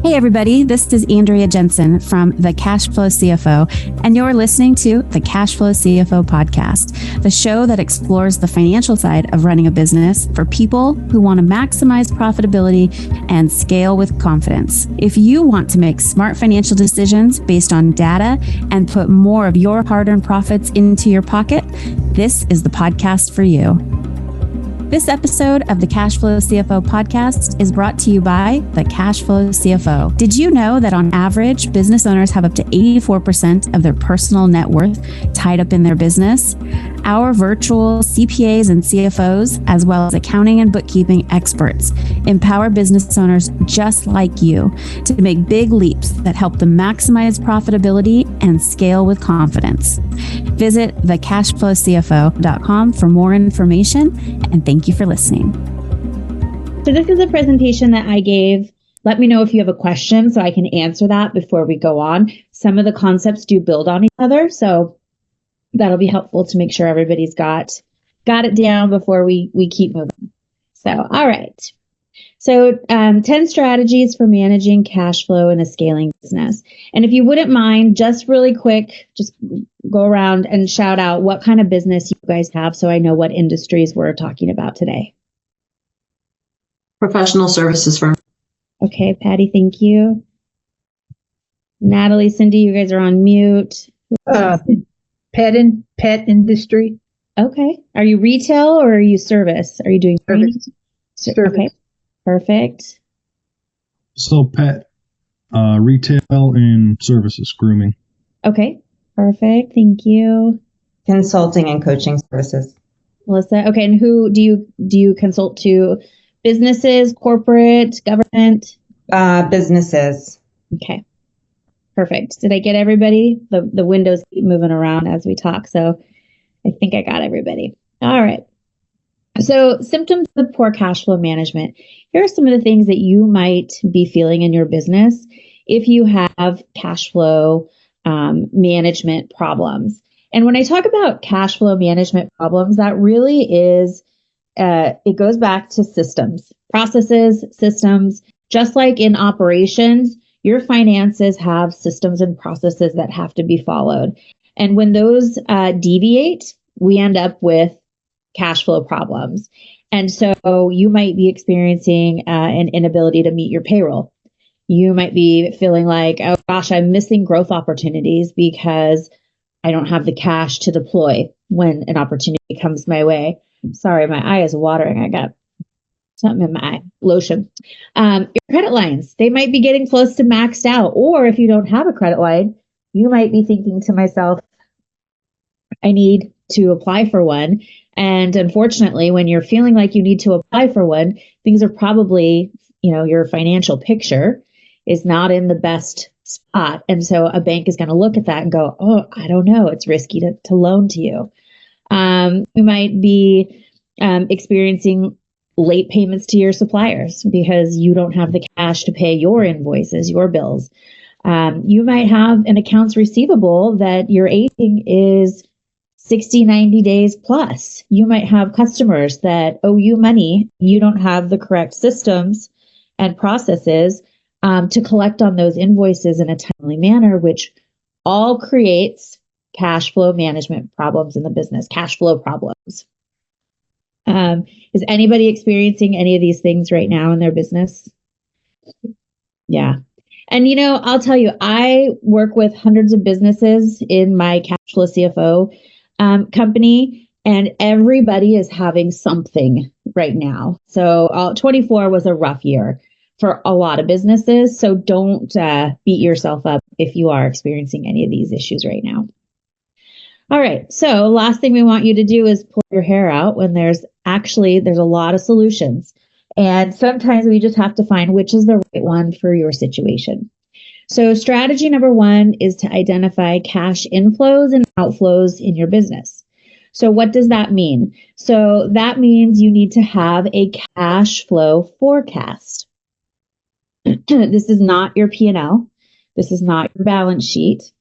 Hey everybody, this is Andrea Jenson from the Cash Flow CFO, and you're listening to the Cash Flow CFO Podcast, the show that explores the financial side of running a business for people who want to maximize profitability and scale with confidence. If you want to make smart financial decisions based on data and put more of your hard-earned profits into your pocket, this is the podcast for you. This episode of the Cash Flow CFO podcast is brought to you by the Cash Flow CFO. Did you know that on average, business owners have up to 84% of their personal net worth tied up in their business? Our virtual CPAs and CFOs, as well as accounting and bookkeeping experts, empower business owners just like you to make big leaps that help them maximize profitability and scale with confidence. Visit thecashflowcfo.com for more information, and thank you for listening. So this is a presentation that I gave. Let me know if you have a question so I can answer that before we go on. Some of the concepts do build on each other, so that'll be helpful to make sure everybody's got it down before we keep moving. So, all right. So 10 strategies for managing cash flow in a scaling business. And if you wouldn't mind, just really quick, just go around and shout out what kind of business you guys have so I know what industries we're talking about today. Professional services firm. Okay, Patty, thank you. Natalie, Cindy, you guys are on mute. Pet industry. Okay. Are you retail or are you service? Are you doing Service. Okay. Perfect. So pet, retail and services, grooming. Okay. Perfect. Thank you. Consulting and coaching services. Melissa. Okay. And who do you consult to? Businesses, corporate, government? Businesses. Okay. Perfect. Did I get everybody? The windows keep moving around as we talk, so I think I got everybody. All right. So symptoms of poor cash flow management. Here are some of the things that you might be feeling in your business if you have cash flow management problems. And when I talk about cash flow management problems, that really is, it goes back to systems, processes, systems. Just like in operations, your finances have systems and processes that have to be followed. And when those deviate, we end up with cash flow problems. And so you might be experiencing an inability to meet your payroll. You might be feeling like, oh gosh, I'm missing growth opportunities because I don't have the cash to deploy when an opportunity comes my way. Sorry, my eye is watering. I got something in my eye, lotion. Your credit lines, they might be getting close to maxed out. Or if you don't have a credit line, you might be thinking to myself, I need to apply for one. And unfortunately, when you're feeling like you need to apply for one, things are probably, your financial picture is not in the best spot. And so a bank is going to look at that and go, oh, I don't know, it's risky to loan to you. You might be experiencing late payments to your suppliers because you don't have the cash to pay your invoices, your bills. You might have an accounts receivable that your aging is 60, 90 days plus. You might have customers that owe you money. You don't have the correct systems and processes to collect on those invoices in a timely manner, which all creates cash flow management problems in the business, cash flow problems. Is anybody experiencing any of these things right now in their business? Yeah. And, I'll tell you, I work with hundreds of businesses in my Cash Flow CFO company, and everybody is having something right now. So 24 was a rough year for a lot of businesses. So don't beat yourself up if you are experiencing any of these issues right now. All right. So last thing we want you to do is pull your hair out when there's a lot of solutions. And sometimes we just have to find which is the right one for your situation. So strategy number 1 is to identify cash inflows and outflows in your business. So what does that mean? So that means you need to have a cash flow forecast. This is not your P&L. This is not your balance sheet.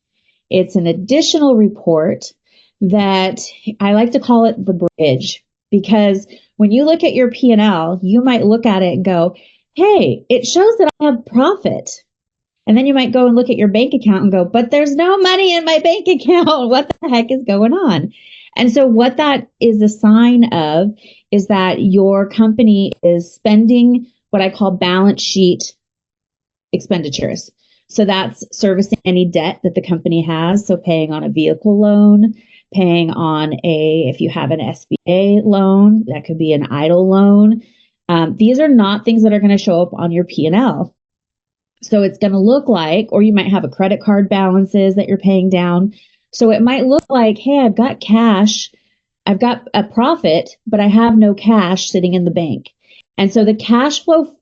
It's an additional report that I like to call it the bridge, because when you look at your P&L, you might look at it and go, hey, it shows that I have profit, And then you might go and look at your bank account and go, but there's no money in my bank account. What the heck is going on? And so what that is a sign of is that your company is spending what I call balance sheet expenditures. So that's servicing any debt that the company has. So paying on a vehicle loan, paying on if you have an SBA loan, that could be an idle loan. These are not things that are going to show up on your P&L. So it's going to look like, or you might have a credit card balances that you're paying down. So it might look like, hey, I've got cash, I've got a profit, but I have no cash sitting in the bank. And so the cash flow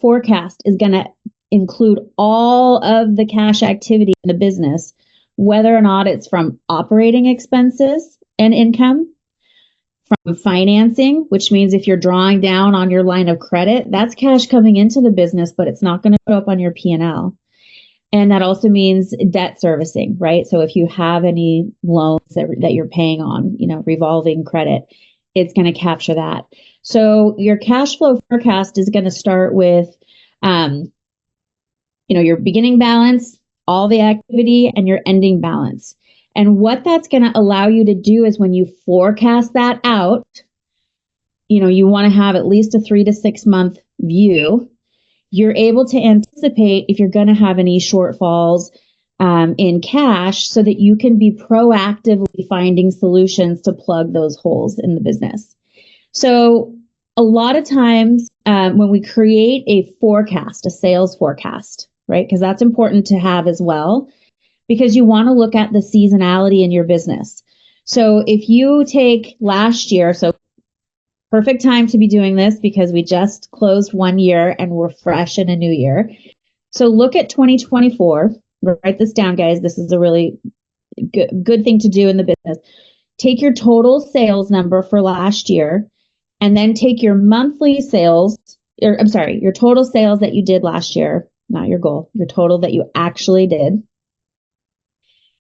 forecast is going to include all of the cash activity in the business, whether or not it's from operating expenses and income, from financing, which means if you're drawing down on your line of credit, that's cash coming into the business, but it's not going to show up on your P&L. And that also means debt servicing, right? So if you have any loans that you're paying on, revolving credit, it's going to capture that. So your cash flow forecast is going to start with, your beginning balance, all the activity, and your ending balance. And what that's going to allow you to do is when you forecast that out, you want to have at least a 3 to 6 month view. You're able to anticipate if you're going to have any shortfalls in cash so that you can be proactively finding solutions to plug those holes in the business. So a lot of times when we create a forecast, a sales forecast, right? Because that's important to have as well, because you want to look at the seasonality in your business. So if you take last year, so perfect time to be doing this because we just closed 1 year and we're fresh in a new year. So look at 2024. Write this down, guys. This is a really good thing to do in the business. Take your total sales number for last year and then take your monthly sales, your total sales that you did last year, not your goal, your total that you actually did.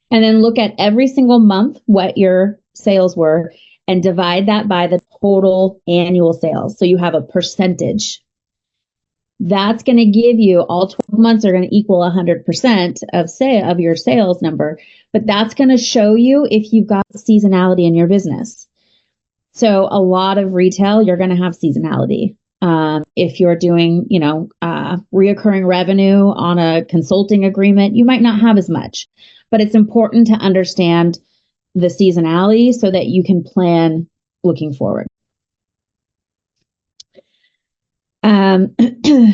And then look at every single month what your sales were and divide that by the total annual sales. So you have a percentage. That's going to give you, all 12 months are going to equal 100% of your sales number, but that's going to show you if you've got seasonality in your business. So a lot of retail, you're going to have seasonality. If you're doing, reoccurring revenue on a consulting agreement, you might not have as much, but it's important to understand the seasonality so that you can plan looking forward.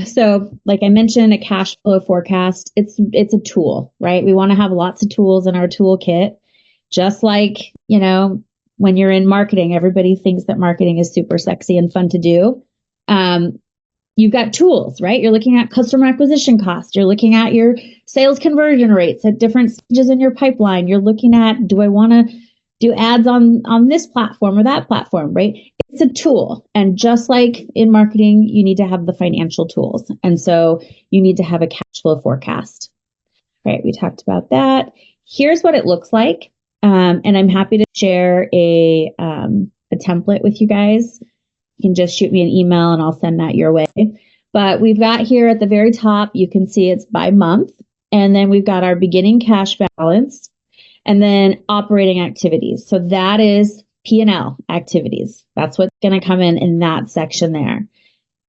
So like I mentioned, a cash flow forecast, it's a tool, right? We want to have lots of tools in our toolkit, just like, when you're in marketing, everybody thinks that marketing is super sexy and fun to do. You've got tools, right? You're looking at customer acquisition costs. You're looking at your sales conversion rates at different stages in your pipeline. You're looking at, do I want to do ads on this platform or that platform, right? It's a tool. And just like in marketing, you need to have the financial tools. And so you need to have a cash flow forecast, right? We talked about that. Here's what it looks like. And I'm happy to share a template with you guys. You can just shoot me an email and I'll send that your way. But we've got here at the very top, you can see it's by month. And then we've got our beginning cash balance and then operating activities. So that is P&L activities. That's what's going to come in that section there.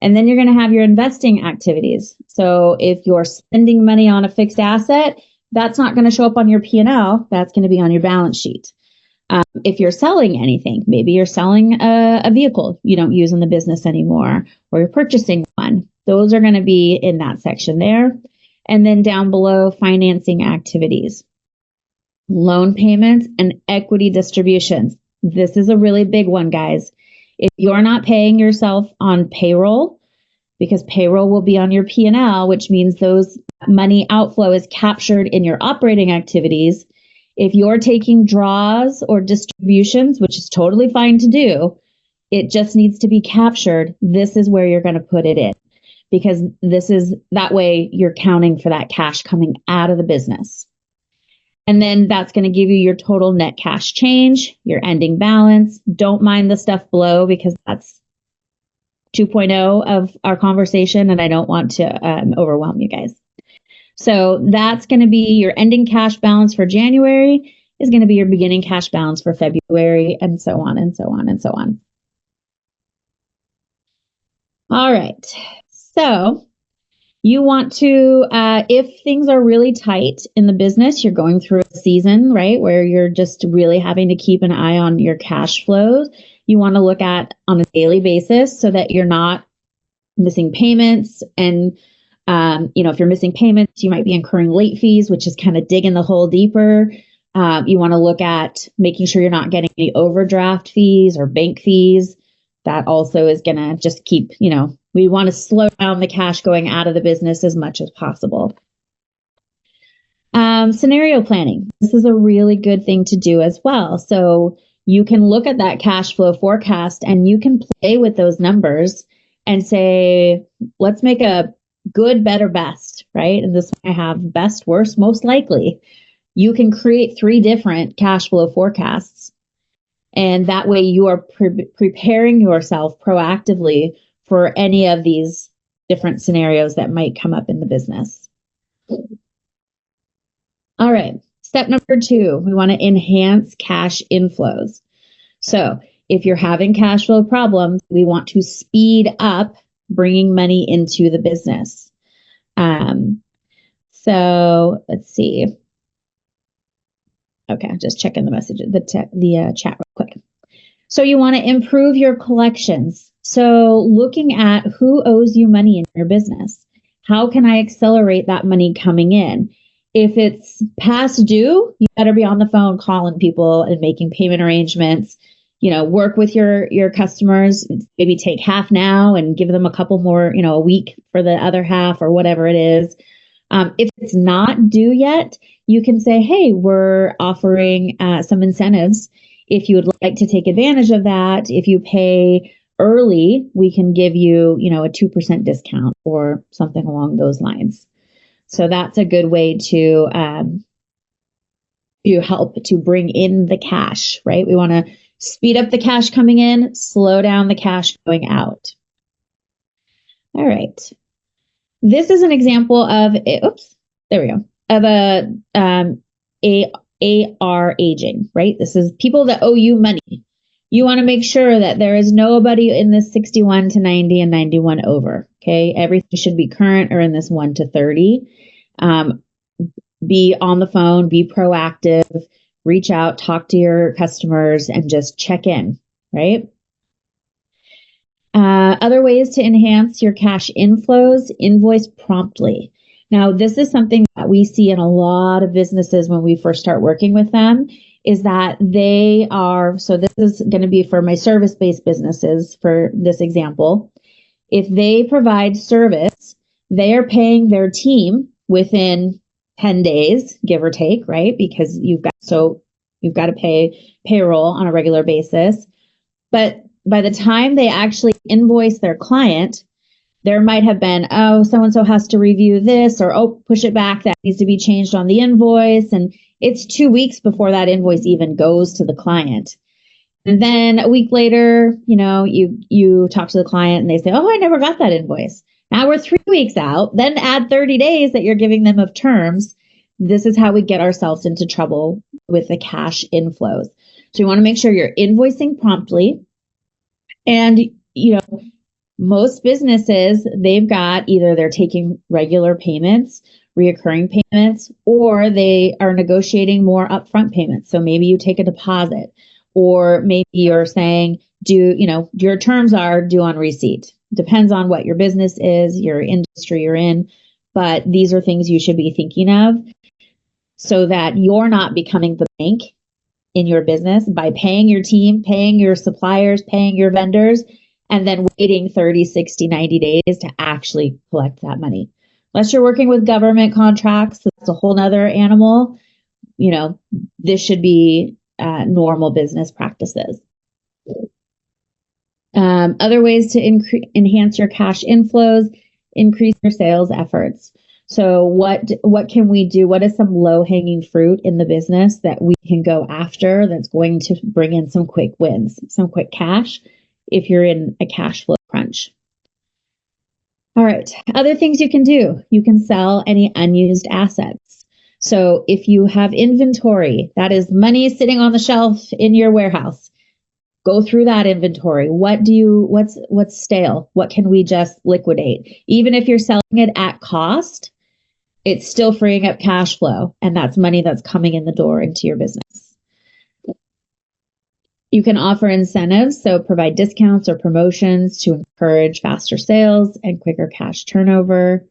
And then you're going to have your investing activities. So if you're spending money on a fixed asset, that's not going to show up on your P&L. That's going to be on your balance sheet. If you're selling anything, maybe you're selling a vehicle you don't use in the business anymore, or you're purchasing one. Those are going to be in that section there. And then down below, financing activities, loan payments, and equity distributions. This is a really big one, guys. If you're not paying yourself on payroll, because payroll will be on your P&L, which means those money outflow is captured in your operating activities. If you're taking draws or distributions, which is totally fine to do, it just needs to be captured. This is where you're going to put it in, because that way you're counting for that cash coming out of the business. And then that's going to give you your total net cash change, your ending balance. Don't mind the stuff below because that's 2.0 of our conversation and I don't want to overwhelm you guys. So that's going to be your ending cash balance for January is going to be your beginning cash balance for February, and so on and so on and so on. All right. So you want to, if things are really tight in the business, you're going through a season, right, where you're just really having to keep an eye on your cash flows. You want to look at on a daily basis so that you're not missing payments. And, if you're missing payments, you might be incurring late fees, which is kind of digging the hole deeper. You want to look at making sure you're not getting any overdraft fees or bank fees. That also is going to just keep, we want to slow down the cash going out of the business as much as possible. Scenario planning. This is a really good thing to do as well. So you can look at that cash flow forecast and you can play with those numbers and say, let's make a good, better, best, right? And this one I have best, worst, most likely. You can create 3 different cash flow forecasts. And that way you are preparing yourself proactively for any of these different scenarios that might come up in the business. All right. Step number 2, we want to enhance cash inflows. So if you're having cash flow problems, we want to speed up bringing money into the business. So let's see. Okay, just checking the message, the chat real quick. So you want to improve your collections. So looking at who owes you money in your business. How can I accelerate that money coming in? If it's past due, you better be on the phone calling people and making payment arrangements. Work with your customers, maybe take half now and give them a couple more, a week for the other half or whatever it is. If it's not due yet, you can say, hey, we're offering some incentives. If you would like to take advantage of that, if you pay early, we can give you, a 2% discount or something along those lines. So that's a good way to help to bring in the cash, right? We want to speed up the cash coming in, slow down the cash going out. All right. This is an example of, AR aging, right? This is people that owe you money. You want to make sure that there is nobody in this 61 to 90 and 91 over, okay? Everything should be current or in this 1 to 30. Be on the phone, be proactive, reach out, talk to your customers, and just check in, right? Other ways to enhance your cash inflows, invoice promptly. Now, this is something that we see in a lot of businesses when we first start working with them, is that so this is going to be for my service-based businesses for this example. If they provide service, they are paying their team within 10 days, give or take, right? Because you've got to pay payroll on a regular basis. But by the time they actually invoice their client, there might have been, so-and-so has to review this, or, push it back, that needs to be changed on the invoice. And it's 2 weeks before that invoice even goes to the client. And then a week later, you talk to the client and they say, I never got that invoice. Now we're 3 weeks out, then add 30 days that you're giving them of terms. This is how we get ourselves into trouble with the cash inflows. So you want to make sure you're invoicing promptly. And, most businesses, they've got either they're taking regular payments, reoccurring payments, or they are negotiating more upfront payments. So maybe you take a deposit, or maybe you're saying, your terms are due on receipt. Depends on what your business is, your industry you're in, but these are things you should be thinking of so that you're not becoming the bank in your business by paying your team, paying your suppliers, paying your vendors, and then waiting 30, 60, 90 days to actually collect that money. Unless you're working with government contracts, that's a whole nother animal. This should be normal business practices. Other ways to enhance your cash inflows, increase your sales efforts. So what can we do? What is some low-hanging fruit in the business that we can go after that's going to bring in some quick wins, some quick cash if you're in a cash flow crunch? All right. Other things you can do. You can sell any unused assets. So if you have inventory, that is money sitting on the shelf in your warehouse, go through that inventory. What's stale? What can we just liquidate? Even if you're selling it at cost, it's still freeing up cash flow, and that's money that's coming in the door into your business. You can offer incentives, so provide discounts or promotions to encourage faster sales and quicker cash turnover.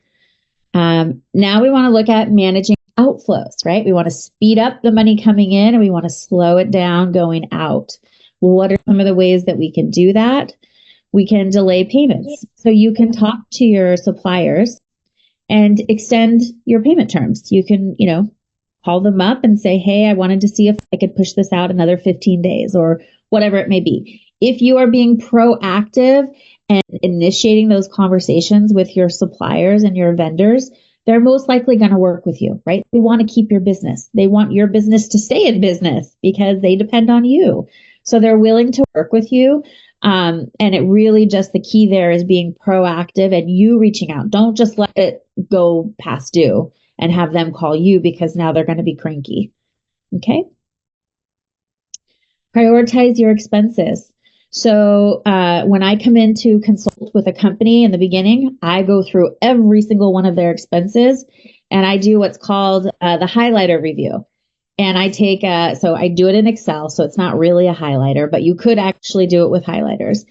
Now we want to look at managing outflows, right? We want to speed up the money coming in and we want to slow it down going out. Well, what are some of the ways that we can do that? We can delay payments. So you can talk to your suppliers and extend your payment terms. You can, call them up and say, hey, I wanted to see if I could push this out another 15 days or whatever it may be. If you are being proactive and initiating those conversations with your suppliers and your vendors, they're most likely going to work with you, right? They want to keep your business. They want your business to stay in business because they depend on you. So they're willing to work with you. And it really just the key there is being proactive and you reaching out. Don't just let it go past due and have them call you because now they're going to be cranky. Okay. Prioritize your expenses. So when I come in to consult with a company in the beginning, I go through every single one of their expenses and I do what's called the highlighter review. And I take so I do it in Excel, so it's not really a highlighter, but you could actually do it with highlighters.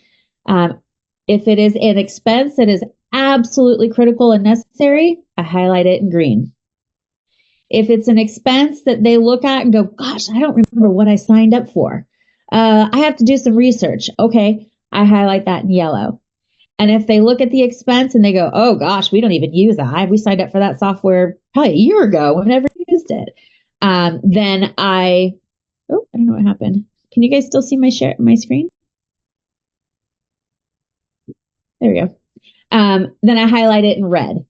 If it is an expense that is absolutely critical and necessary, I highlight it in green. If it's an expense that they look at and go, gosh, I don't remember what I signed up for. I have to do some research. Okay, I highlight that in yellow. And if they look at the expense and they go, oh gosh, we don't even use that. We signed up for that software probably a year ago. We've never used it. Then I don't know what happened. Can you guys still see my screen? There we go. Then I highlight it in red.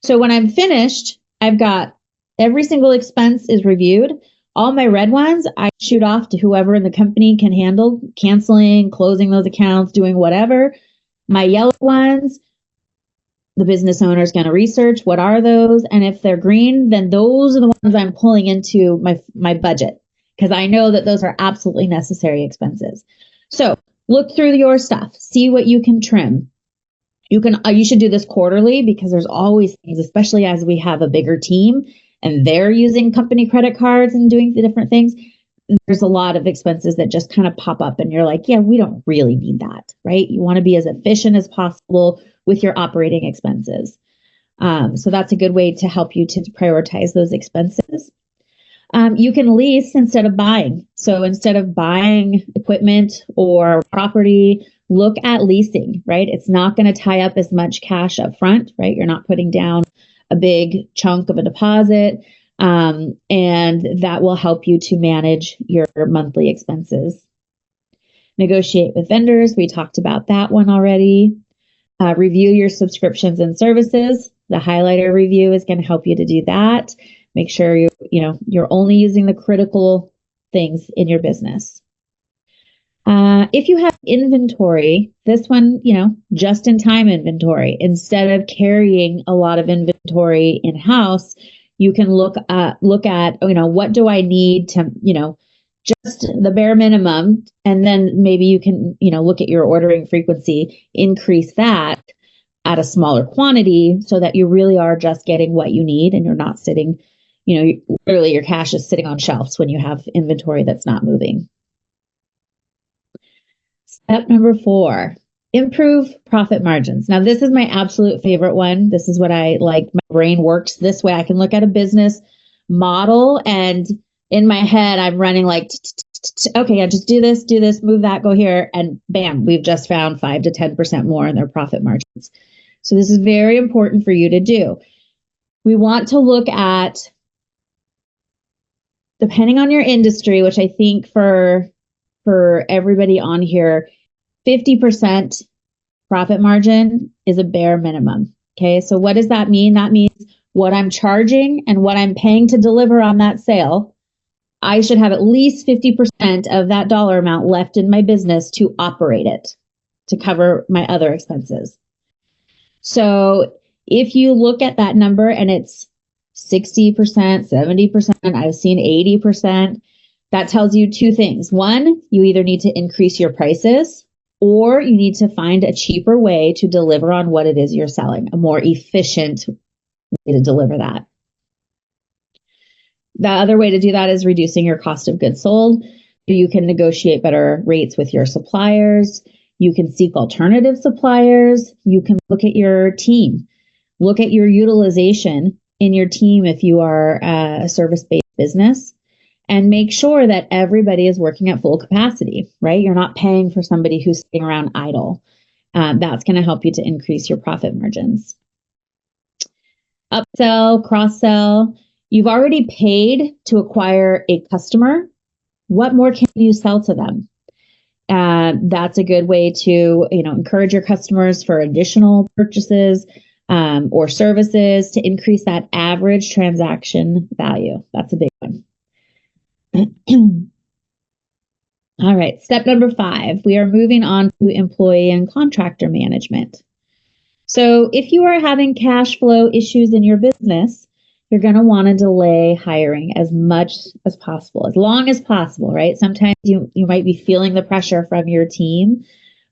So when I'm finished, I've got every single expense is reviewed. All my red ones, I shoot off to whoever in the company can handle canceling, closing those accounts, doing whatever. My yellow ones, the business owner is going to research what are those. And if they're green, then those are the ones I'm pulling into my budget because I know that those are absolutely necessary expenses. So look through your stuff, see what you can trim. You should do this quarterly because there's always things, especially as we have a bigger team and they're using company credit cards and doing the different things. There's a lot of expenses that just kind of pop up and you're like, yeah, we don't really need that, right? You want to be as efficient as possible with your operating expenses. So that's a good way to help you to prioritize those expenses. You can lease instead of buying. So instead of buying equipment or property, look at leasing, right? It's not going to tie up as much cash up front, right? You're not putting down a big chunk of a deposit. And that will help you to manage your monthly expenses. Negotiate with vendors. We talked about that one already. Review your subscriptions and services. The highlighter review is going to help you to do that. Make sure you're only using the critical things in your business. If you have inventory, this one, just in time inventory, instead of carrying a lot of inventory in house, you can look at, what do I need to, just the bare minimum. And then maybe you can, look at your ordering frequency, increase that at a smaller quantity so that you really are just getting what you need and you're not sitting, literally your cash is sitting on shelves when you have inventory that's not moving. Step number 4, improve profit margins. Now, this is my absolute favorite one. This is what I like. My brain works this way. I can look at a business model and in my head, I'm running like, okay, yeah, just do this, move that, go here. And bam, we've just found 5 to 10% more in their profit margins. So this is very important for you to do. We want to look at, depending on your industry, which I think for everybody on here, 50% profit margin is a bare minimum. Okay, so what does that mean? That means what I'm charging and what I'm paying to deliver on that sale. I should have at least 50% of that dollar amount left in my business to operate it, to cover my other expenses. So if you look at that number and it's 60%, 70%, I've seen 80%, that tells you two things. One, you either need to increase your prices or you need to find a cheaper way to deliver on what it is you're selling, a more efficient way to deliver that. The other way to do that is reducing your cost of goods sold. You can negotiate better rates with your suppliers. You can seek alternative suppliers. You can look at your team. Look at your utilization in your team if you are a service-based business, and make sure that everybody is working at full capacity, right? You're not paying for somebody who's sitting around idle. That's going to help you to increase your profit margins. Upsell, cross-sell. You've already paid to acquire a customer. What more can you sell to them? That's a good way to, encourage your customers for additional purchases or services to increase that average transaction value. That's a big one. All right, step number 5, we are moving on to employee and contractor management. So if you are having cash flow issues in your business, you're going to want to delay hiring as much as possible, as long as possible, right? Sometimes you might be feeling the pressure from your team,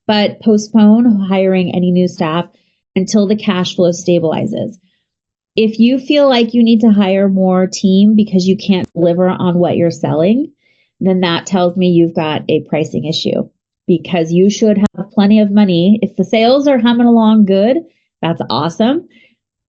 but postpone hiring any new staff until the cash flow stabilizes. If you feel like you need to hire more team because you can't deliver on what you're selling, then that tells me you've got a pricing issue, because you should have plenty of money. If the sales are humming along good, that's awesome.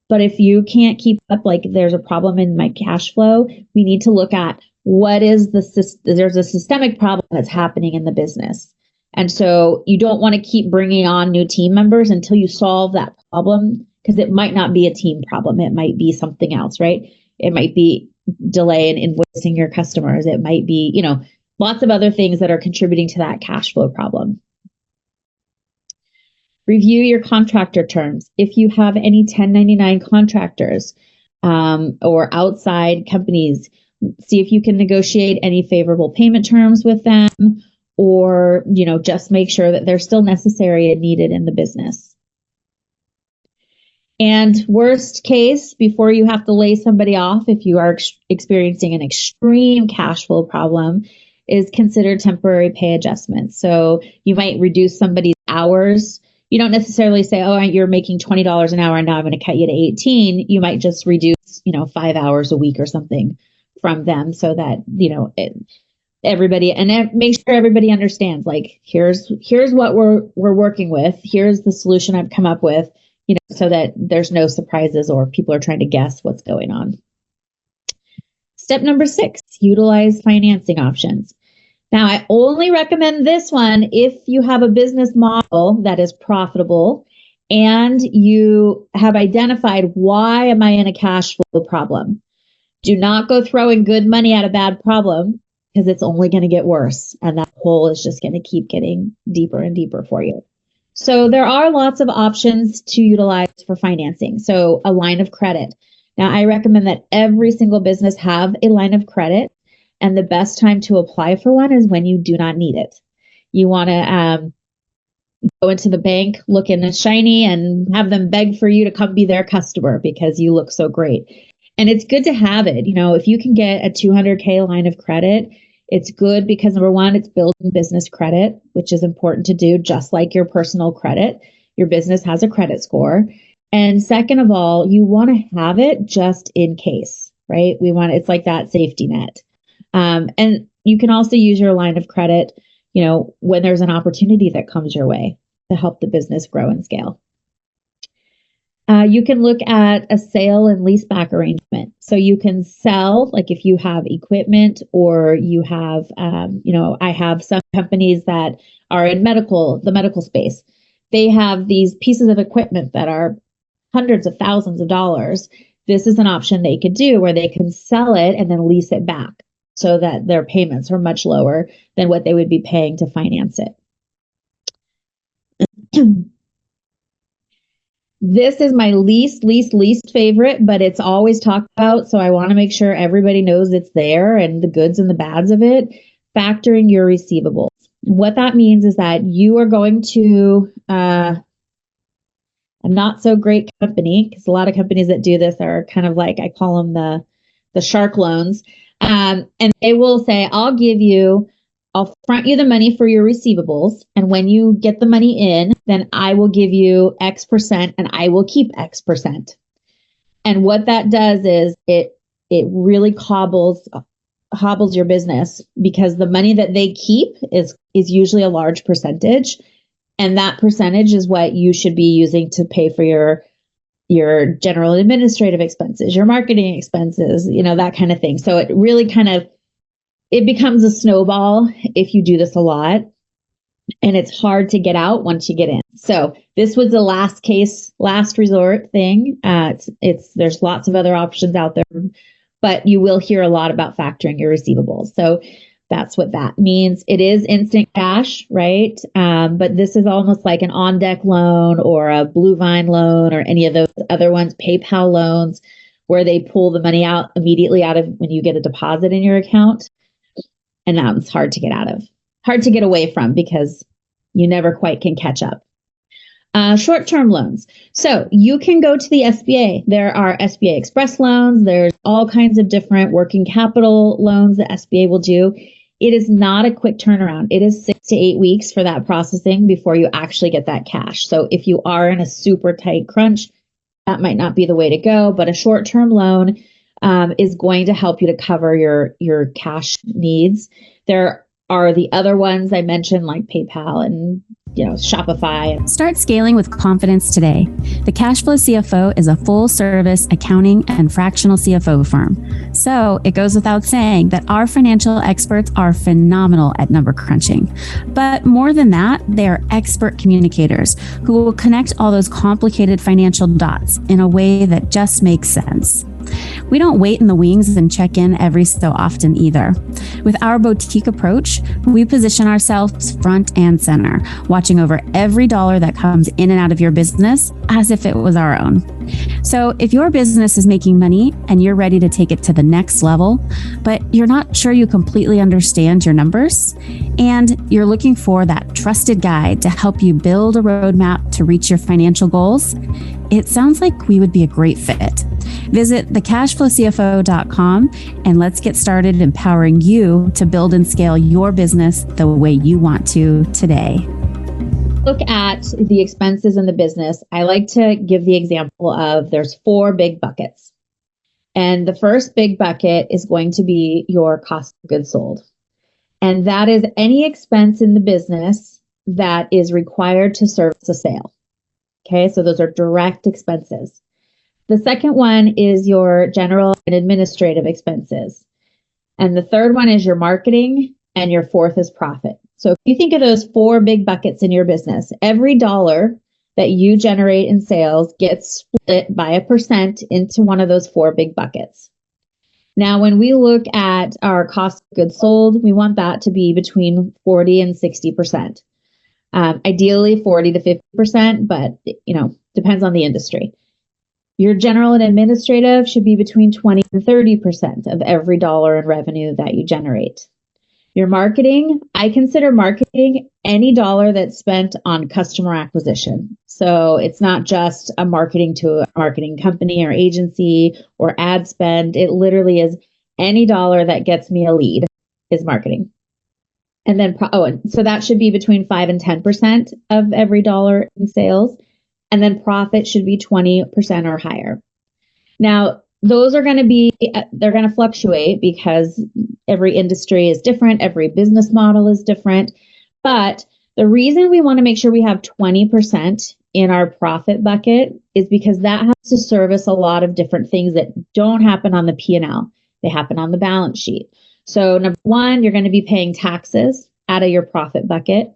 But if you can't keep up, like there's a problem in my cash flow, we need to look at there's a systemic problem that's happening in the business. And so you don't want to keep bringing on new team members until you solve that problem, because it might not be a team problem. It might be something else, right? It might be delay in invoicing your customers. It might be, lots of other things that are contributing to that cash flow problem. Review your contractor terms. If you have any 1099 contractors or outside companies, see if you can negotiate any favorable payment terms with them, or just make sure that they're still necessary and needed in the business. And worst case, before you have to lay somebody off, if you are experiencing an extreme cash flow problem, is consider temporary pay adjustments. So you might reduce somebody's hours. You don't necessarily say, oh, you're making $20 an hour and now I'm going to cut you to 18. You might just reduce, 5 hours a week or something from them, so that, everybody, and make sure everybody understands, like, here's what we're working with. Here's the solution I've come up with, so that there's no surprises or people are trying to guess what's going on. Step number 6, utilize financing options. Now, I only recommend this one if you have a business model that is profitable and you have identified, why am I in a cash flow problem? Do not go throwing good money at a bad problem, because it's only going to get worse. And that hole is just going to keep getting deeper and deeper for you. So there are lots of options to utilize for financing. So a line of credit. Now, I recommend that every single business have a line of credit. And the best time to apply for one is when you do not need it. You want to go into the bank looking shiny and have them beg for you to come be their customer because you look so great. And it's good to have it. If you can get a $200K line of credit, it's good because, number one, it's building business credit, which is important to do, just like your personal credit. Your business has a credit score. And second of all, you want to have it just in case, right? It's like that safety net. And you can also use your line of credit, when there's an opportunity that comes your way to help the business grow and scale. You can look at a sale and leaseback arrangement. So you can sell, like if you have equipment, or you have, I have some companies that are in the medical space. They have these pieces of equipment that are hundreds of thousands of dollars. This is an option they could do where they can sell it and then lease it back, so that their payments are much lower than what they would be paying to finance it. This is my least favorite, but it's always talked about, so I want to make sure everybody knows it's there and the goods and the bads of it. Factoring your receivables. What that means is that you are going to, I a not so great company, because a lot of companies that do this are kind of like, I call them the shark loans. And they will say, I'll front you the money for your receivables. And when you get the money in, then I will give you X percent and I will keep X percent. And what that does is it really hobbles your business, because the money that they keep is usually a large percentage. And that percentage is what you should be using to pay for your general and administrative expenses, your marketing expenses, that kind of thing. So it really it becomes a snowball if you do this a lot, and it's hard to get out once you get in. So this was the last resort thing. There's lots of other options out there, but you will hear a lot about factoring your receivables. So that's what that means. It is instant cash, right? But this is almost like an on-deck loan or a Blue Vine loan or any of those other ones, PayPal loans, where they pull the money out immediately out of when you get a deposit in your account. And that's hard to get away from, because you never quite can catch up. Short-term loans. So you can go to the SBA. There are SBA Express loans. There's all kinds of different working capital loans that SBA will do. It is not a quick turnaround. It is 6 to 8 weeks for that processing before you actually get that cash. So if you are in a super tight crunch, that might not be the way to go. But a short-term loan is going to help you to cover your cash needs. There are the other ones I mentioned, like PayPal and Shopify. Start scaling with confidence today. The Cash Flow CFO is a full-service accounting and fractional CFO firm. So it goes without saying that our financial experts are phenomenal at number crunching. But more than that, they are expert communicators who will connect all those complicated financial dots in a way that just makes sense. We don't wait in the wings and check in every so often either. With our boutique approach, we position ourselves front and center, watching over every dollar that comes in and out of your business as if it was our own. So if your business is making money and you're ready to take it to the next level, but you're not sure you completely understand your numbers, and you're looking for that trusted guide to help you build a roadmap to reach your financial goals, it sounds like we would be a great fit. Visit thecashflowcfo.com and let's get started empowering you to build and scale your business the way you want to today. Look at the expenses in the business. I like to give the example of there's 4 big buckets. And the first big bucket is going to be your cost of goods sold. And that is any expense in the business that is required to service a sale. Okay, so those are direct expenses. The second one is your general and administrative expenses. And the third one is your marketing, and your fourth is profit. So if you think of those 4 big buckets in your business, every dollar that you generate in sales gets split by a percent into one of those 4 big buckets. Now, when we look at our cost of goods sold, we want that to be between 40 and 60%. Ideally 40 to 50%, but depends on the industry. Your general and administrative should be between 20 and 30% of every dollar in revenue that you generate. Your marketing, I consider marketing any dollar that's spent on customer acquisition. So it's not just a marketing to a marketing company or agency or ad spend. It literally is any dollar that gets me a lead is marketing. And then, so that should be between 5 and 10% of every dollar in sales. And then profit should be 20% or higher. Now, those are going to they're going to fluctuate because every industry is different. Every business model is different. But the reason we want to make sure we have 20% in our profit bucket is because that has to service a lot of different things that don't happen on the P&L. They happen on the balance sheet. So number 1, you're going to be paying taxes out of your profit bucket.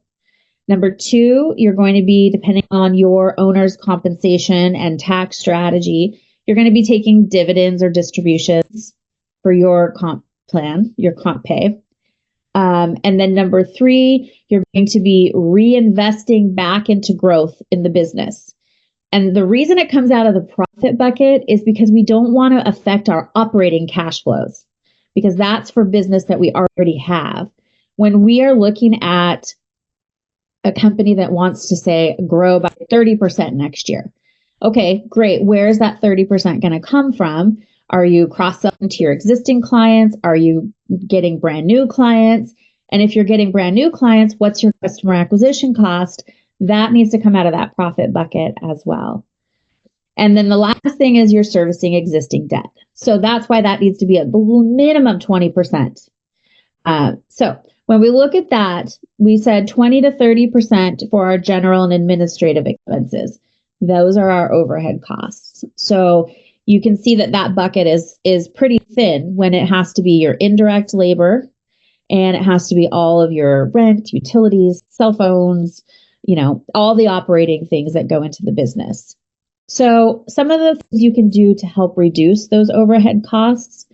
Number 2, you're going to be, depending on your owner's compensation and tax strategy, you're going to be taking dividends or distributions for your comp plan, your comp pay. And then number 3, you're going to be reinvesting back into growth in the business. And the reason it comes out of the profit bucket is because we don't want to affect our operating cash flows, because that's for business that we already have. When we are looking at a company that wants to say grow by 30% next year, Okay, great. Where is that 30% going to come from? Are you cross-selling to your existing clients? Are you getting brand new clients? And if you're getting brand new clients, what's your customer acquisition cost? That needs to come out of that profit bucket as well. And then the last thing is you're servicing existing debt. So that's why that needs to be a minimum 20%. So when we look at that, we said 20 to 30% for our general and administrative expenses. Those are our overhead costs. So you can see that that bucket is pretty thin when it has to be your indirect labor, and it has to be all of your rent, utilities, cell phones, all the operating things that go into the business. So some of the things you can do to help reduce those overhead costs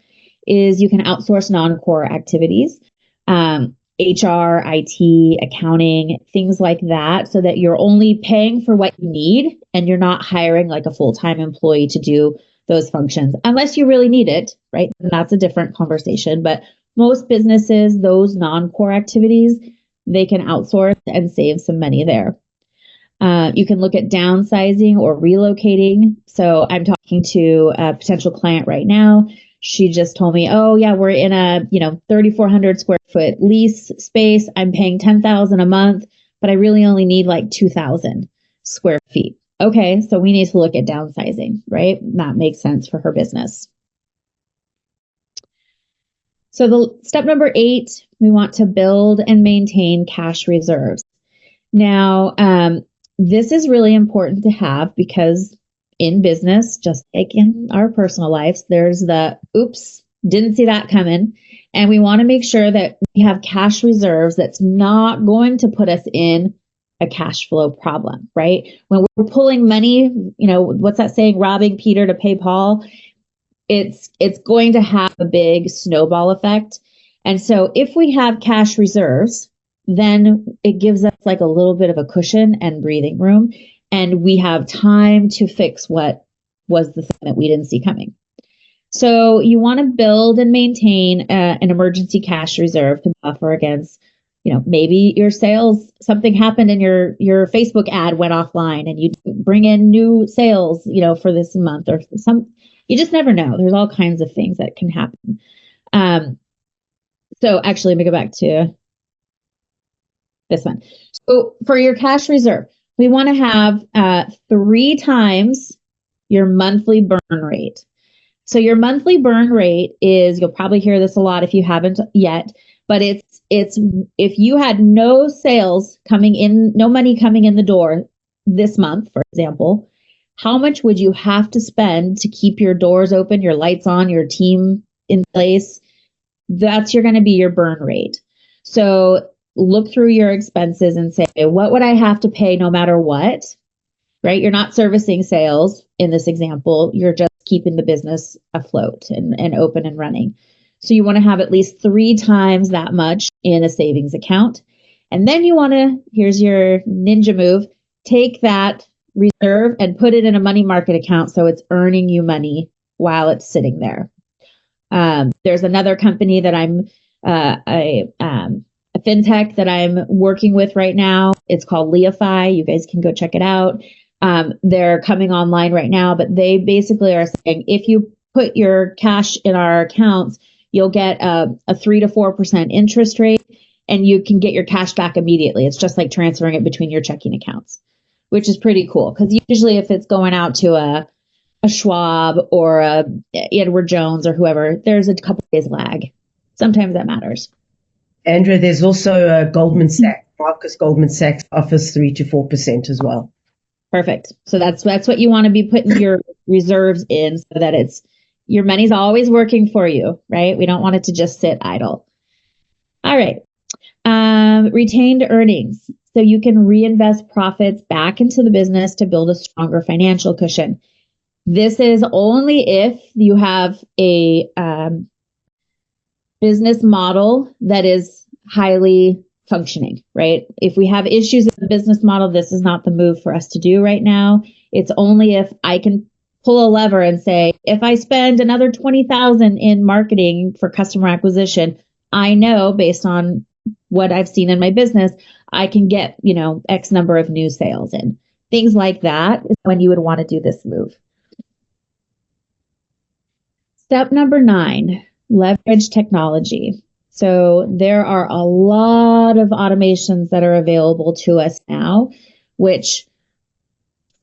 is you can outsource non-core activities, HR, IT, accounting, things like that, so that you're only paying for what you need and you're not hiring like a full-time employee to do those functions, unless you really need it, right? And that's a different conversation. But most businesses, those non-core activities, they can outsource and save some money there. You can look at downsizing or relocating. So I'm talking to a potential client right now. She just told me, oh yeah, we're in a 3,400 square foot lease space. I'm paying $10,000 a month, but I really only need like 2,000 square feet. Okay, so we need to look at downsizing, right? That makes sense for her business. So the step number 8, we want to build and maintain cash reserves. Now, this is really important to have because in business, just like in our personal lives, there's the oops, didn't see that coming. And we want to make sure that we have cash reserves that's not going to put us in a cash flow problem, right? When we're pulling money, what's that saying? Robbing Peter to pay Paul. It's going to have a big snowball effect. And so if we have cash reserves, then it gives us like a little bit of a cushion and breathing room. And we have time to fix what was the thing that we didn't see coming. So you want to build and maintain an emergency cash reserve to buffer against, maybe your sales, something happened and your Facebook ad went offline and you bring in new sales, for this month or you just never know. There's all kinds of things that can happen. So actually, let me go back to this one. So for your cash reserve, we want to have 3 times your monthly burn rate. So your monthly burn rate is, you'll probably hear this a lot if you haven't yet, but it's if you had no sales coming in, no money coming in the door this month, for example, how much would you have to spend to keep your doors open, your lights on, your team in place? That's going to be your burn rate. So look through your expenses and say, what would I have to pay no matter what, right? You're not servicing sales in this example. You're just keeping the business afloat and open and running. So you want to have at least 3 times that much in a savings account. And then you want to, here's your ninja move, take that reserve and put it in a money market account so it's earning you money while it's sitting there. There's another company that I'm a fintech that I'm working with right now. It's called Leafy. You guys can go check it out. They're coming online right now, but they basically are saying if you put your cash in our accounts, you'll get a 3 to 4% interest rate, and you can get your cash back immediately. It's just like transferring it between your checking accounts, which is pretty cool. Because usually if it's going out to a Schwab or a Edward Jones or whoever, there's a couple days lag. Sometimes that matters. Andrea, there's also Goldman Sachs. Marcus Goldman Sachs offers 3 to 4% as well. Perfect. So that's what you want to be putting your reserves in, so that it's your money's always working for you, right? We don't want it to just sit idle. All right. Retained earnings. So you can reinvest profits back into the business to build a stronger financial cushion. This is only if you have a business model that is highly functioning, right? If we have issues with the business model, this is not the move for us to do right now. It's only if I can pull a lever and say, if I spend another $20,000 in marketing for customer acquisition, I know based on what I've seen in my business, I can get, X number of new sales in. things like that is when you would want to do this move. Step number 9, leverage technology. So there are a lot of automations that are available to us now, which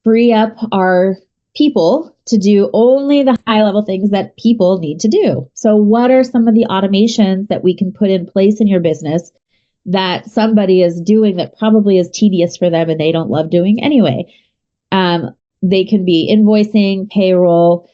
free up our people to do only the high level things that people need to do. So what are some of the automations that we can put in place in your business that somebody is doing that probably is tedious for them and they don't love doing anyway? They can be invoicing, payroll,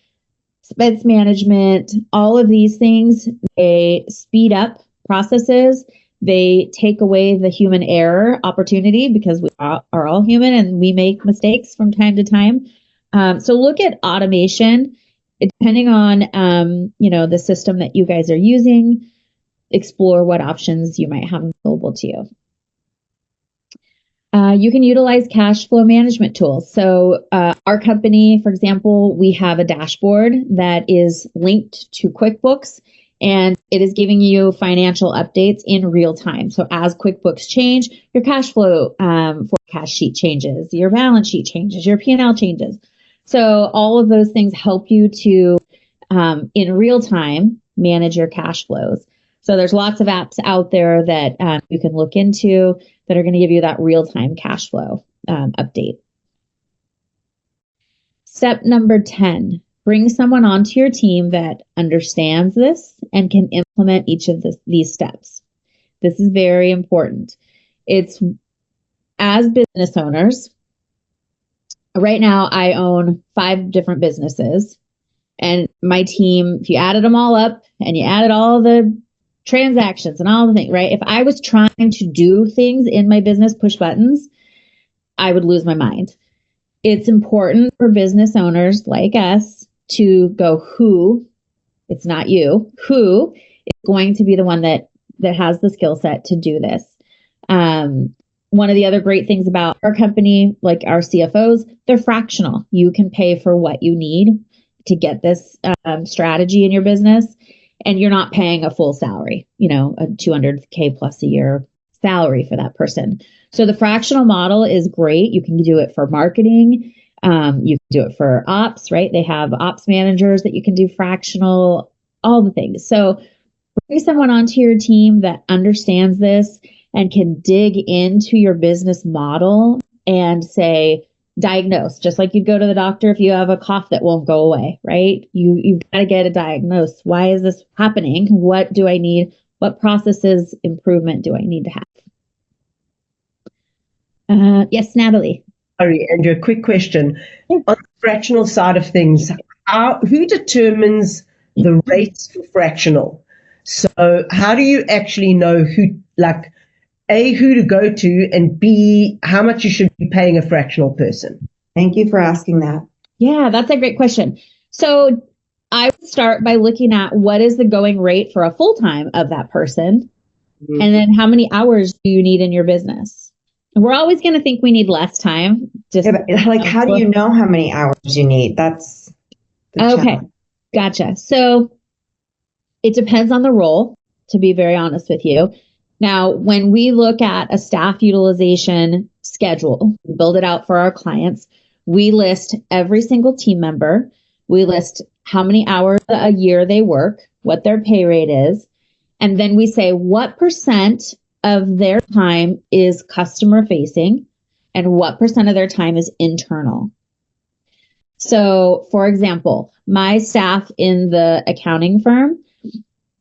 expense management, all of these things. They speed up processes. They take away the human error opportunity because we are all human and we make mistakes from time to time. So look at automation, depending on, the system that you guys are using. Explore what options you might have available to you. You can utilize cash flow management tools. So our company, for example, we have a dashboard that is linked to QuickBooks, and it is giving you financial updates in real time. So as QuickBooks change, your cash flow forecast sheet changes, your balance sheet changes, your P&L changes. So all of those things help you to, in real time, manage your cash flows. So there's lots of apps out there that you can look into that are going to give you that real-time cash flow update. Step number 10, bring someone onto your team that understands this and can implement each of these steps. This is very important. It's as business owners, right now I own 5 different businesses, and my team, if you added them all up and you added all the transactions and all the things, right? If I was trying to do things in my business, push buttons, I would lose my mind. It's important for business owners like us to go, who, it's not you, who is going to be the one that has the skill set to do this. One of the other great things about our company, like our CFOs, they're fractional. You can pay for what you need to get this strategy in your business. And you're not paying a full salary, a $200K plus a year salary for that person. So the fractional model is great. You can do it for marketing. You can do it for ops, right? They have ops managers that you can do fractional, all the things. So bring someone onto your team that understands this and can dig into your business model and say, diagnose, just like you'd go to the doctor if you have a cough that won't go away, right? You've got to get it diagnosed. Why is this happening? What do I need? What processes improvement do I need to have? Yes, Natalie. Sorry, Andrew, a quick question. Yeah. On the fractional side of things, who determines the rates for fractional? So how do you actually know who to go to, and B, how much you should be paying a fractional person? Thank you for asking that. Yeah, that's a great question. So I would start by looking at what is the going rate for a full-time of that person, and then how many hours do you need in your business? And we're always going to think we need less time. How do you know how many hours you need? That's okay. Challenge. Gotcha. So it depends on the role, to be very honest with you. Now, when we look at a staff utilization schedule, we build it out for our clients, we list every single team member. We list how many hours a year they work, what their pay rate is, and then we say what % of their time is customer facing and what % of their time is internal. So, for example, my staff in the accounting firm,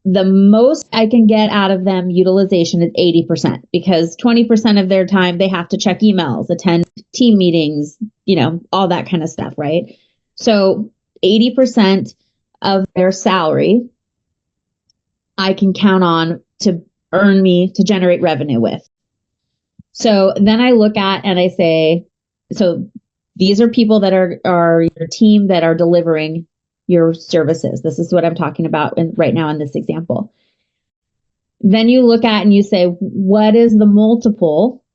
the most I can get out of them utilization is 80%, because 20% of their time they have to check emails, attend team meetings, all that kind of stuff, right? So 80% of their salary I can count on to earn me to generate revenue with. So then I look at and I say, so these are people that are your team that are delivering your services. This is what I'm talking about right now in this example. Then you look at and you say, what is the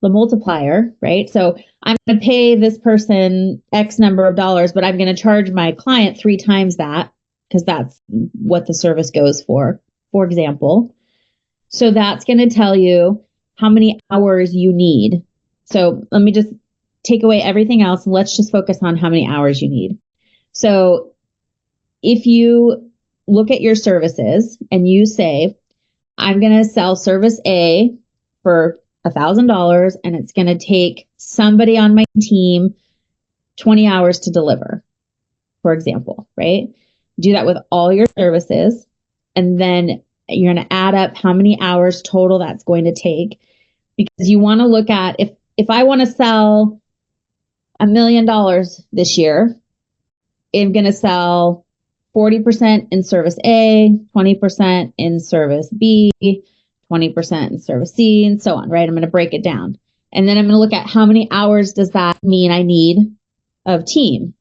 multiplier, right? So I'm going to pay this person X number of dollars, but I'm going to charge my client 3 times that, because that's what the service goes for example. So that's going to tell you how many hours you need. So let me just take away everything else and let's just focus on how many hours you need. So if you look at your services and you say, I'm going to sell service A for $1,000 and it's going to take somebody on my team 20 hours to deliver, for example, right? Do that with all your services. And then you're going to add up how many hours total that's going to take, because you want to look at if I want to sell $1 million this year, I'm going to sell 40% in service A, 20% in service B, 20% in service C, and so on, right? I'm going to break it down. And then I'm going to look at how many hours does that mean I need of team.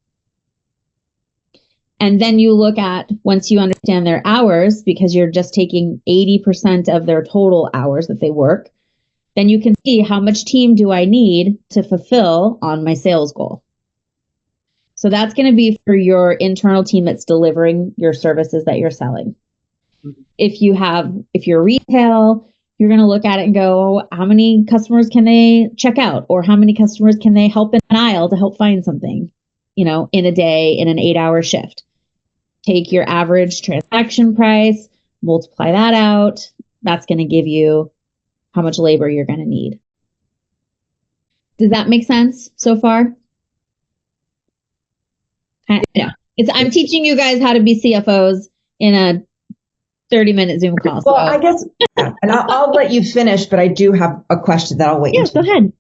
And then you look at, once you understand their hours, because you're just taking 80% of their total hours that they work, then you can see how much team do I need to fulfill on my sales goal. So that's going to be for your internal team that's delivering your services that you're selling. If you're retail, you're going to look at it and go, how many customers can they check out? Or how many customers can they help in an aisle to help find something, in a day, in an 8-hour shift? Take your average transaction price, multiply that out. That's going to give you how much labor you're going to need. Does that make sense so far? I'm teaching you guys how to be CFOs in a 30-minute Zoom call. Well, I guess, and I'll let you finish, but I do have a question that I'll wait. Yeah, go ahead.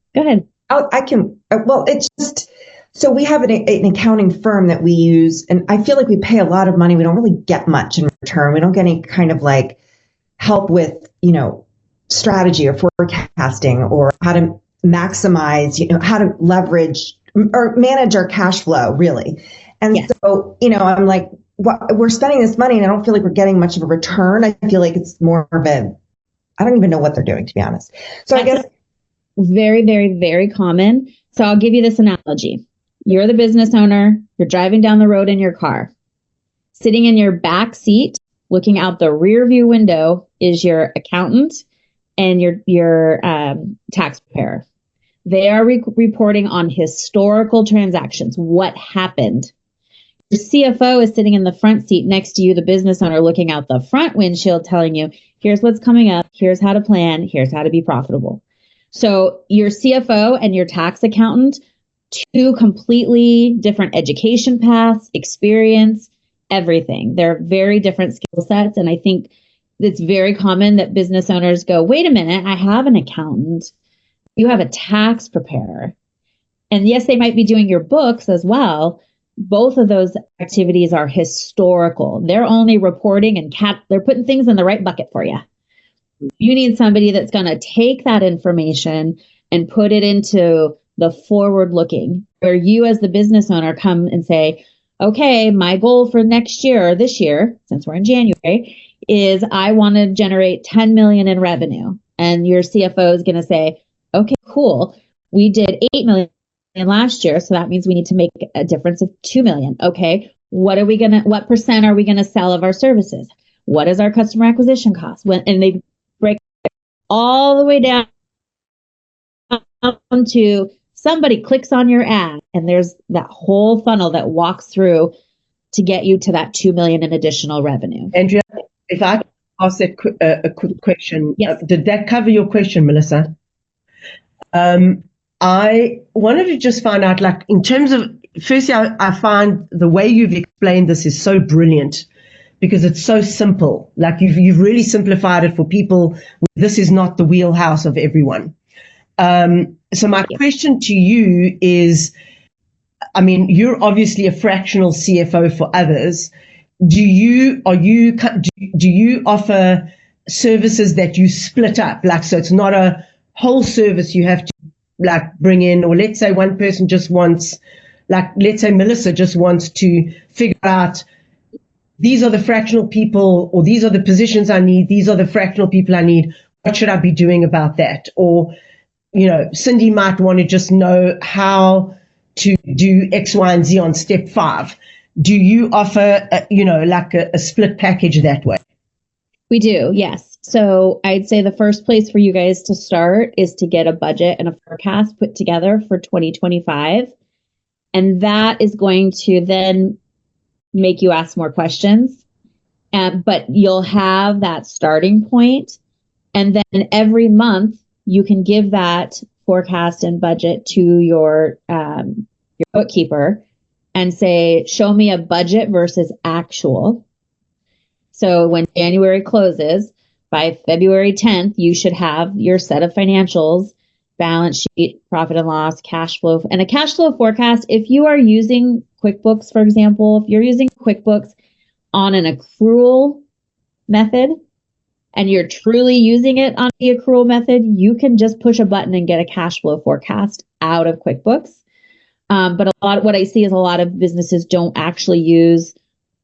It's just, so we have an accounting firm that we use, and I feel like we pay a lot of money. We don't really get much in return. We don't get any kind of like help with, strategy or forecasting or how to maximize, how to leverage or manage our cash flow, really. And so, I'm like, we're spending this money and I don't feel like we're getting much of a return. I feel like it's more of I don't even know what they're doing, to be honest. So I guess very, very, very common. So I'll give you this analogy. You're the business owner. You're driving down the road in your car. Sitting in your back seat, looking out the rear view window is your accountant and your tax preparer. They are reporting on historical transactions. What happened? Your CFO is sitting in the front seat next to you, the business owner, looking out the front windshield, telling you, here's what's coming up. Here's how to plan. Here's how to be profitable. So your CFO and your tax accountant, two completely different education paths, experience, everything. They're very different skill sets. And I think it's very common that business owners go, wait a minute, I have an accountant. You have a tax preparer. And yes, they might be doing your books as well. Both of those activities are historical. They're only reporting and they're putting things in the right bucket for you. You need somebody that's going to take that information and put it into the forward looking, where you as the business owner come and say, okay, my goal for next year or this year, since we're in January, is I want to generate 10 million in revenue. And your CFO is going to say, okay, cool. We did 8 million last year. So that means we need to make a difference of 2 million. Okay. What percent are we going to sell of our services? What is our customer acquisition cost? And they break all the way down to somebody clicks on your ad and there's that whole funnel that walks through to get you to that 2 million in additional revenue. Andrea, if I could ask a quick question. Yes. Did that cover your question, Melissa? I wanted to just find out, like, in terms of, firstly, I find the way you've explained this is so brilliant because it's so simple. Like, you've really simplified it for people. This is not the wheelhouse of everyone. So my question to you is, I mean, you're obviously a fractional CFO for others. Do you offer services that you split up? Like, so it's not a whole service you have to like bring in, or let's say one person just wants, like, let's say Melissa just wants to figure out, these are the fractional people, or these are the positions I need, these are the fractional people I need. What should I be doing about that? Or, Cindy might want to just know how to do X, Y, and Z on step 5. Do you offer, like a split package that way? We do, yes. So I'd say the first place for you guys to start is to get a budget and a forecast put together for 2025. And that is going to then make you ask more questions. But you'll have that starting point. And then every month you can give that forecast and budget to your bookkeeper and say, show me a budget versus actual. So when January closes, by February 10th, you should have your set of financials, balance sheet, profit and loss, cash flow, and a cash flow forecast. If you are using QuickBooks, for example, if you're using QuickBooks on an accrual method and you're truly using it on the accrual method, you can just push a button and get a cash flow forecast out of QuickBooks. But what I see is a lot of businesses don't actually use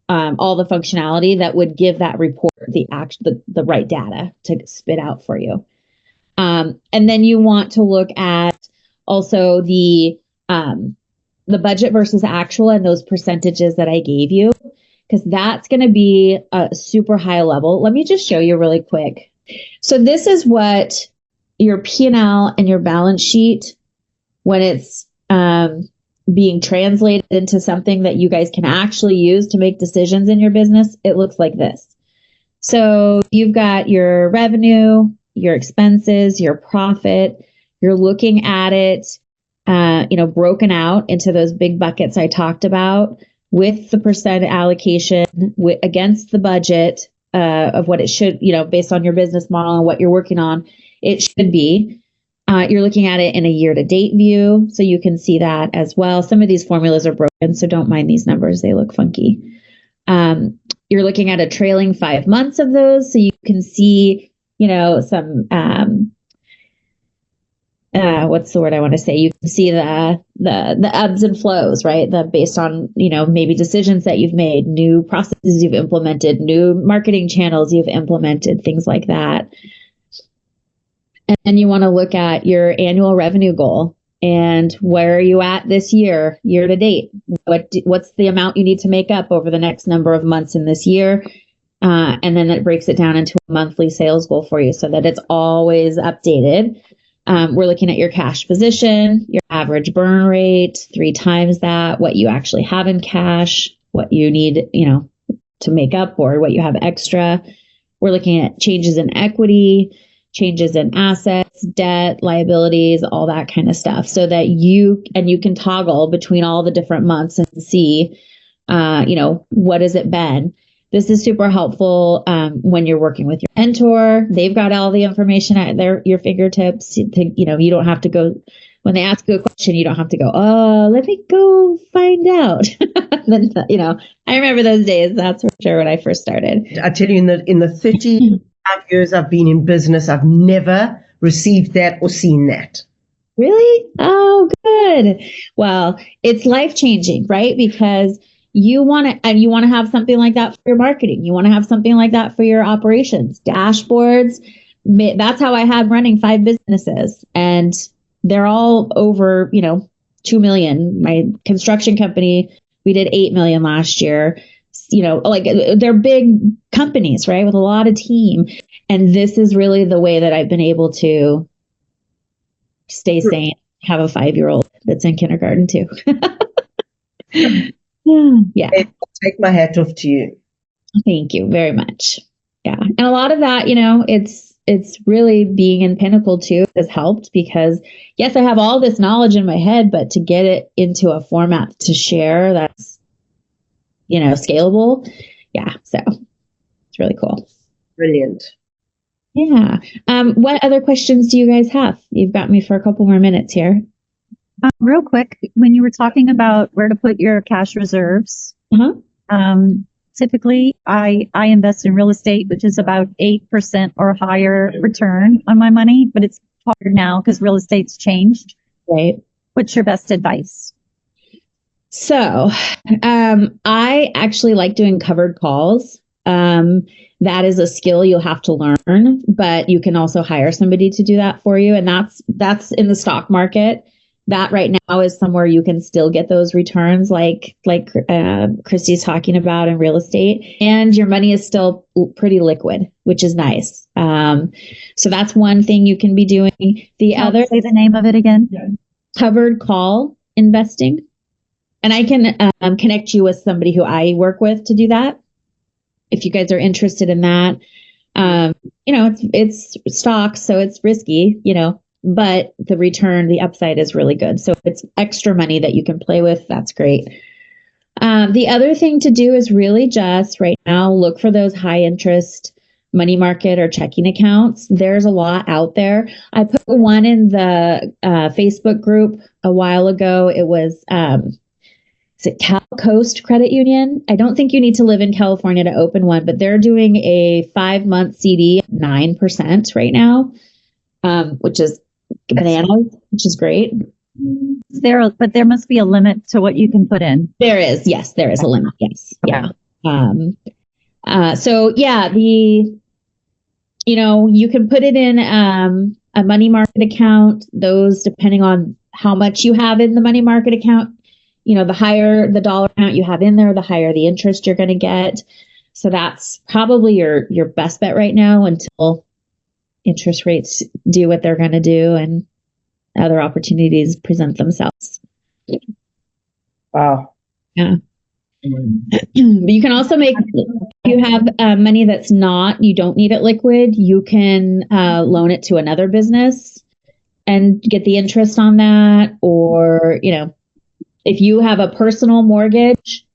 all the functionality that would give that report the right data to spit out for you. And then you want to look at also the budget versus actual and those percentages that I gave you, because that's going to be a super high level. Let me just show you really quick. So this is what your P&L and your balance sheet, when it's being translated into something that you guys can actually use to make decisions in your business, it looks like this. So you've got your revenue, your expenses, your profit. You're looking at it, broken out into those big buckets I talked about with the percent allocation against the budget of what it should, based on your business model and what you're working on, it should be. You're looking at it in a year-to-date view, so you can see that as well. Some of these formulas are broken, so don't mind these numbers. They look funky. You're looking at a trailing 5 months of those, so you can see, some, what's the word I want to say? You can see the ebbs and flows, right? Based on, maybe decisions that you've made, new processes you've implemented, new marketing channels you've implemented, things like that. And then you want to look at your annual revenue goal and where are you at this year to date? What's the amount you need to make up over the next number of months in this year? And then it breaks it down into a monthly sales goal for you so that it's always updated. We're looking at your cash position, your average burn rate, 3 times that, what you actually have in cash, what you need, to make up or what you have extra. We're looking at changes in equity, changes in assets, debt, liabilities, all that kind of stuff, so that you can toggle between all the different months and see, what has it been. This is super helpful when you're working with your mentor. They've got all the information at your fingertips. You don't have to go, when they ask you a question, you don't have to go, oh, let me go find out. Then, I remember those days. That's for sure when I first started. I tell you, in the 35 years I've been in business, I've never received that or seen that. Really? Oh, good. Well, it's life-changing, right? Because you want to have something like that for your marketing. You want to have something like that for your operations, dashboards. That's how I had running 5 businesses, and they're all over, 2 million. My construction company, we did 8 million last year. They're big companies, right? With a lot of team. And this is really the way that I've been able to stay sane, have a 5-year-old that's in kindergarten too. Yeah. I take my hat off to you. Thank you very much. Yeah. And a lot of that, it's really being in Pinnacle too has helped, because yes, I have all this knowledge in my head, but to get it into a format to share that's, scalable. Yeah. So it's really cool. Brilliant. Yeah. What other questions do you guys have? You've got me for a couple more minutes here. Real quick, when you were talking about where to put your cash reserves, typically I invest in real estate, which is about 8% or higher return on my money, but it's hard now because real estate's changed. Right. What's your best advice? So, I actually like doing covered calls. That is a skill you'll have to learn, but you can also hire somebody to do that for you. And that's in the stock market. That right now is somewhere you can still get those returns like Christy's talking about in real estate, and your money is still pretty liquid, which is nice. So that's one thing you can be doing. The other, say the name of it again. covered call investing. And I can connect you with somebody who I work with to do that, if you guys are interested in that. It's stocks, so it's risky, but the return, the upside is really good. So if it's extra money that you can play with, that's great. The other thing to do is really just right now look for those high interest money market or checking accounts. There's a lot out there. I put one in the Facebook group a while ago. It was is it Cal Coast Credit Union? I don't think you need to live in California to open one, but they're doing a 5-month CD at 9% right now, which is bananas, which is great. But there must be a limit to what you can put in. There is. Yes, there is a limit. Yes. Yeah. You can put it in a money market account. Those, depending on how much you have in the money market account, the higher the dollar amount you have in there, the higher the interest you're going to get. So that's probably your best bet right now until interest rates do what they're going to do and other opportunities present themselves. Wow. Yeah. But you can also make, if you have money that's you don't need it liquid, you can loan it to another business and get the interest on that. Or, if you have a personal mortgage,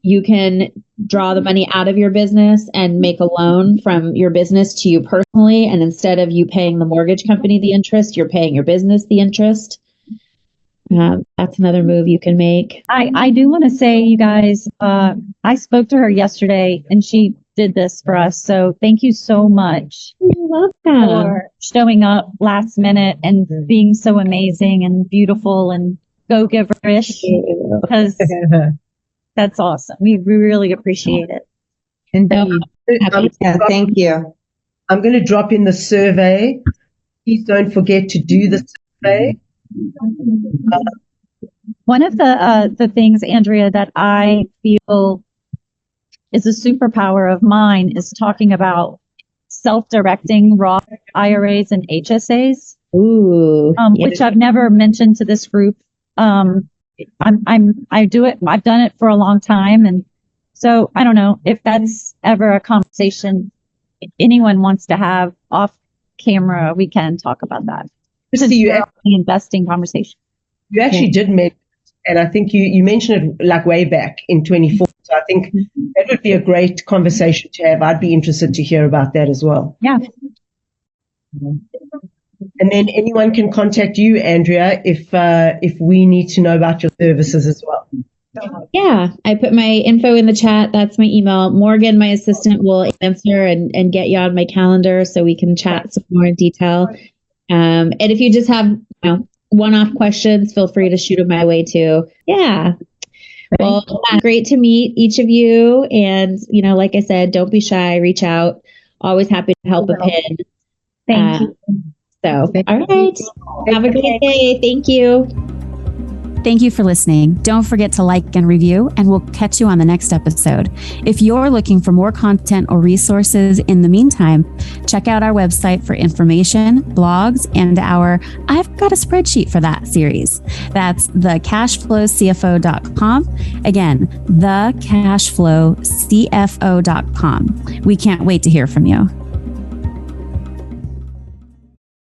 you can draw the money out of your business and make a loan from your business to you personally. And instead of you paying the mortgage company the interest, you're paying your business the interest. That's another move you can make. I do want to say, you guys, I spoke to her yesterday and she did this for us. So thank you so much for showing up last minute and being so amazing and beautiful and go-giverish, because that's awesome. We really appreciate it. Thank you. I'm going to drop in the survey. Please don't forget to do the survey. One of the things, Andrea, that I feel is a superpower of mine is talking about self-directing Roth IRAs and HSAs. Ooh, which I've never mentioned to this group. I do it. I've done it for a long time. And so I don't know if that's ever a conversation anyone wants to have off camera. We can talk about that. This is the investing conversation. You actually did mention, and I think you mentioned it like way back in 24. So I think that would be a great conversation to have. I'd be interested to hear about that as well. Yeah. And then anyone can contact you, Andrea, if we need to know about your services as well. Yeah, I put my info in the chat. That's my email. Morgan, my assistant, will answer and get you on my calendar so we can chat some more in detail. And if you just have one-off questions, feel free to shoot them my way too. Yeah. Well, great to meet each of you. And, like I said, don't be shy. Reach out. Always happy to help a pin. Thank you. So, all right. Have a great day. Thank you. Thank you for listening. Don't forget to like and review, and we'll catch you on the next episode. If you're looking for more content or resources in the meantime, check out our website for information, blogs, and our I've Got a Spreadsheet for That series. That's thecashflowcfo.com. Again, thecashflowcfo.com. We can't wait to hear from you.